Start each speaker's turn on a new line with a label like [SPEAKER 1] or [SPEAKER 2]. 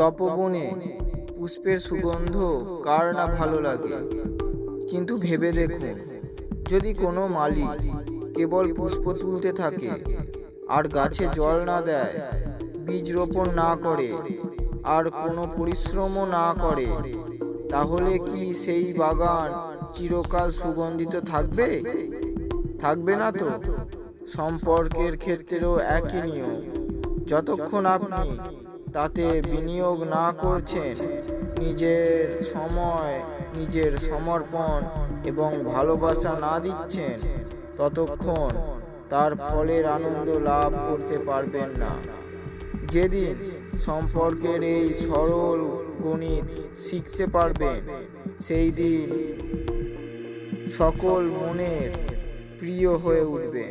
[SPEAKER 1] তপবনে পুষ্পের সুগন্ধ কার না ভালো লাগে, কিন্তু ভেবে দেখুন, যদি কোনো মালি কেবল পুষ্প তুলতে থাকে আর গাছে জল না দেয়, বীজ রোপণ না করে আর কোনো পরিশ্রমও না করে, তাহলে কি সেই বাগান চিরকাল সুগন্ধিত থাকবে? থাকবে না তো। সম্পর্কের ক্ষেত্রেও একই নিয়ম। যতক্ষণ আপনি তাতে বিনিয়োগ না করছেন, নিজের সময়, নিজের সমর্পণ এবং ভালোবাসা না দিচ্ছেন, ততক্ষণ তার ফলের আনন্দ লাভ করতে পারবেন না। যেদিন সম্পর্কের এই সরল গণিত শিখতে পারবেন, সেই দিন সকল মনের প্রিয় হয়ে উঠবে।